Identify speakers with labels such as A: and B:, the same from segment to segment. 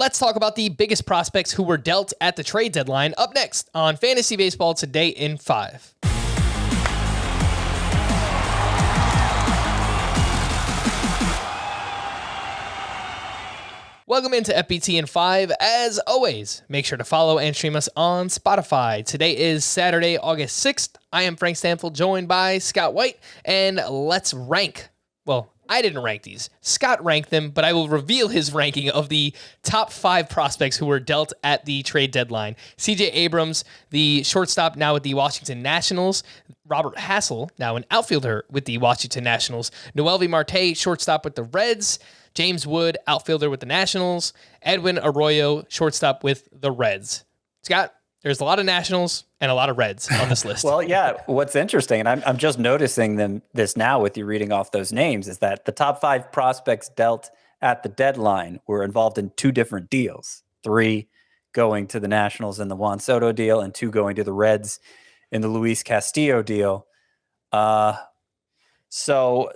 A: Let's talk about the biggest prospects who were dealt at the trade deadline up next on Fantasy Baseball Today in 5. Welcome into FBT in 5. As always, make sure to follow and stream us on Spotify. Today is Saturday, August 6th. I am Frank Stanfield, joined by Scott White, and let's rank. Well, I didn't rank these. Scott ranked them, but I will reveal his ranking of the top 5 prospects who were dealt at the trade deadline. CJ Abrams, the shortstop now with the Washington Nationals. Robert Hassel, now an outfielder with the Washington Nationals. Noelvi Marte, shortstop with the Reds. James Wood, outfielder with the Nationals. Edwin Arroyo, shortstop with the Reds. Scott, there's a lot of Nationals and a lot of Reds on this list.
B: Well, yeah, what's interesting, and I'm just noticing this now with you reading off those names, is that the top 5 prospects dealt at the deadline were involved in 2 different deals. 3 going to the Nationals in the Juan Soto deal, and 2 going to the Reds in the Luis Castillo deal. So,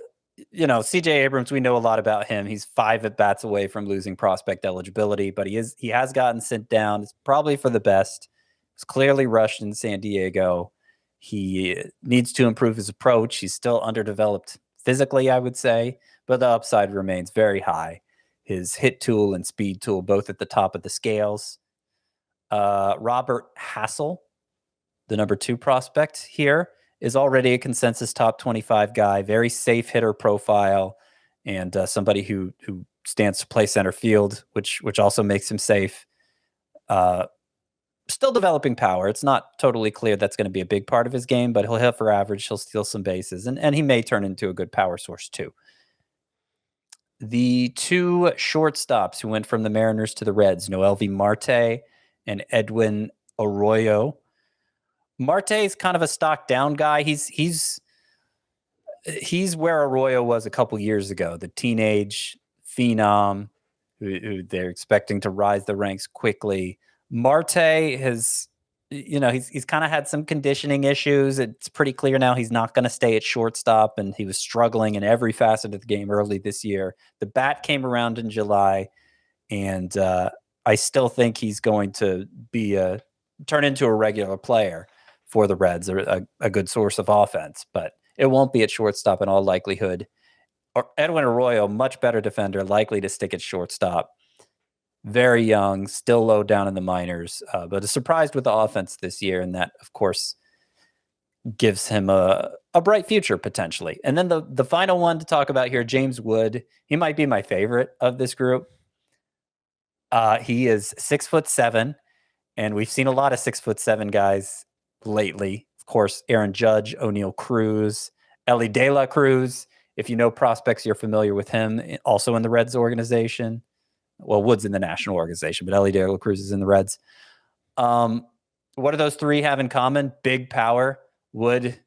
B: you know, CJ Abrams, we know a lot about him. He's 5 at bats away from losing prospect eligibility, but he has gotten sent down. It's probably for the best. It's clearly rushed in San Diego. He needs to improve his approach. He's still underdeveloped physically, I would say, but the upside remains very high. His hit tool and speed tool, both at the top of the scales. Robert Hassel, the number 2 prospect here, is already a consensus top 25 guy, very safe hitter profile, and somebody who stands to play center field, which also makes him safe. Still developing power. It's not totally clear that's going to be a big part of his game, but he'll hit for average. He'll steal some bases, and he may turn into a good power source too. The 2 shortstops who went from the Mariners to the Reds, Noelvi Marte and Edwin Arroyo. Marte is kind of a stock down guy. He's where Arroyo was a couple years ago, the teenage phenom who they're expecting to rise the ranks quickly. Marte has, he's kind of had some conditioning issues. It's pretty clear now he's not going to stay at shortstop, and he was struggling in every facet of the game early this year. The bat came around in July, and I still think he's going to turn into a regular player for the Reds, a good source of offense, but it won't be at shortstop in all likelihood. Edwin Arroyo, much better defender, likely to stick at shortstop. Very young, still low down in the minors, but is surprised with the offense this year, and that, of course, gives him a bright future potentially. And then the final one to talk about here, James Wood. He might be my favorite of this group. He is 6'7", and we've seen a lot of 6'7" guys lately. Of course, Aaron Judge, O'Neal Cruz, Ellie De La Cruz. If you know prospects, you're familiar with him, also in the Reds organization. Well, Wood's in the national organization, but Ellie De La Cruz is in the Reds. What do those 3 have in common? Big power. Wood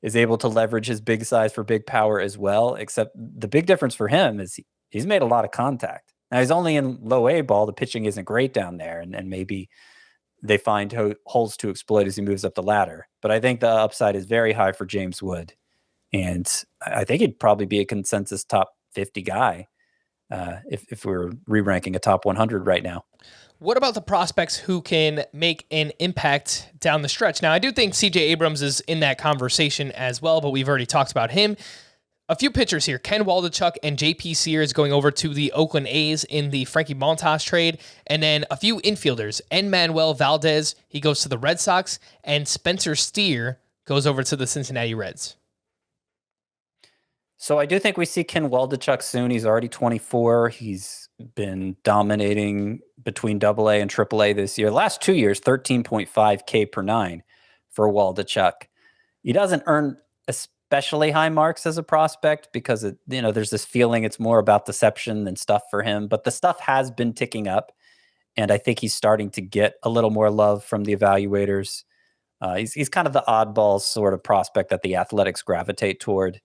B: is able to leverage his big size for big power as well, except the big difference for him is he's made a lot of contact. Now, he's only in low A ball. The pitching isn't great down there, and maybe they find holes to exploit as he moves up the ladder. But I think the upside is very high for James Wood, and I think he'd probably be a consensus top 50 guy if we're re-ranking a top 100 right now.
A: What about the prospects who can make an impact down the stretch? Now, I do think CJ Abrams is in that conversation as well, but we've already talked about him. A few pitchers here. Ken Waldichuk and JP Sears going over to the Oakland A's in the Frankie Montas trade. And then a few infielders. Enmanuel Valdez, he goes to the Red Sox. And Spencer Steer goes over to the Cincinnati Reds.
B: So I do think we see Ken Waldichuk soon. He's already 24. He's been dominating between AA and AAA this year. Last 2 years, 13.5 K per 9 for Waldichuk. He doesn't earn especially high marks as a prospect because there's this feeling it's more about deception than stuff for him. But the stuff has been ticking up, and I think he's starting to get a little more love from the evaluators. He's kind of the oddball sort of prospect that the Athletics gravitate toward.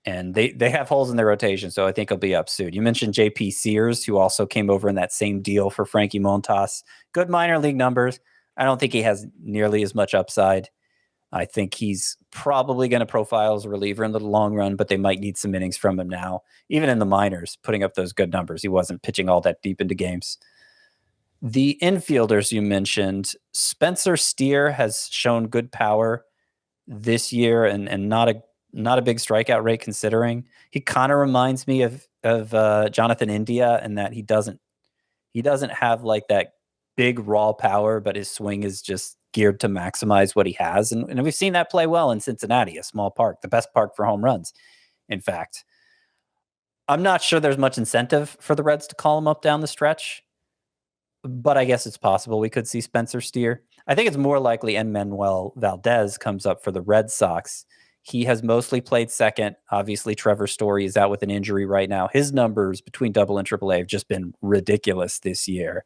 B: And they have holes in their rotation, so I think he'll be up soon. You mentioned JP Sears, who also came over in that same deal for Frankie Montas. Good minor league numbers. I don't think he has nearly as much upside. I think he's probably going to profile as a reliever in the long run, but they might need some innings from him now. Even in the minors, putting up those good numbers. He wasn't pitching all that deep into games. The infielders you mentioned, Spencer Steer has shown good power this year and not a big strikeout rate considering. He kind of reminds me of Jonathan India in that he doesn't have like that big raw power, but his swing is just geared to maximize what he has. And we've seen that play well in Cincinnati, a small park, the best park for home runs, in fact. I'm not sure there's much incentive for the Reds to call him up down the stretch, but I guess it's possible we could see Spencer Steer. I think it's more likely Enmanuel Valdez comes up for the Red Sox. He has mostly played second. Obviously, Trevor Story is out with an injury right now. His numbers between Double and Triple A have just been ridiculous this year.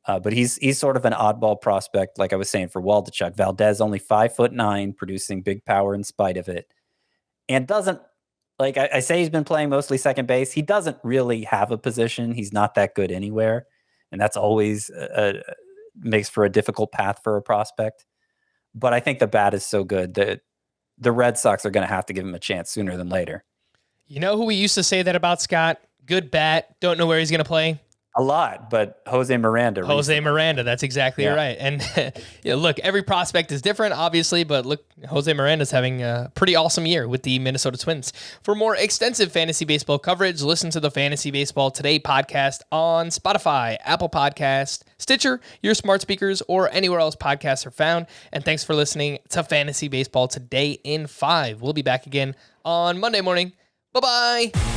B: But he's sort of an oddball prospect, like I was saying for Waldichuk. Valdez only 5'9", producing big power in spite of it, and doesn't like I say he's been playing mostly second base. He doesn't really have a position. He's not that good anywhere, and that's always makes for a difficult path for a prospect. But I think the bat is so good that the Red Sox are going to have to give him a chance sooner than later.
A: You know who we used to say that about, Scott? Good bat. Don't know where he's going to play.
B: A lot, but Jose Miranda.
A: Miranda, that's exactly right. And look, every prospect is different, obviously, but look, Jose Miranda's having a pretty awesome year with the Minnesota Twins. For more extensive fantasy baseball coverage, listen to the Fantasy Baseball Today podcast on Spotify, Apple Podcast, Stitcher, your smart speakers, or anywhere else podcasts are found. And thanks for listening to Fantasy Baseball Today in 5. We'll be back again on Monday morning. Bye-bye.